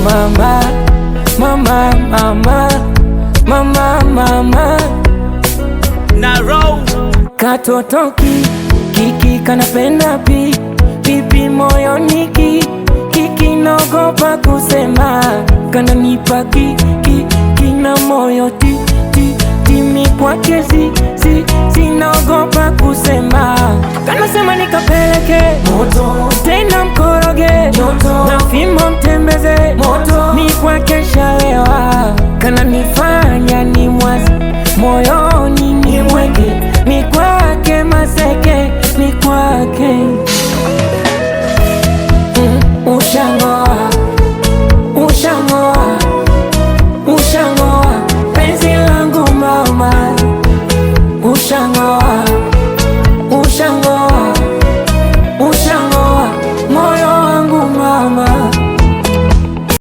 mama, mama, mama, mama, mama. Narrow Katoto kiki kanapenda pipi moyoni kiki naogopa kusema, kananipa kina moyo timi kwake sinaogopa kusema, kanasema nikapeleke moto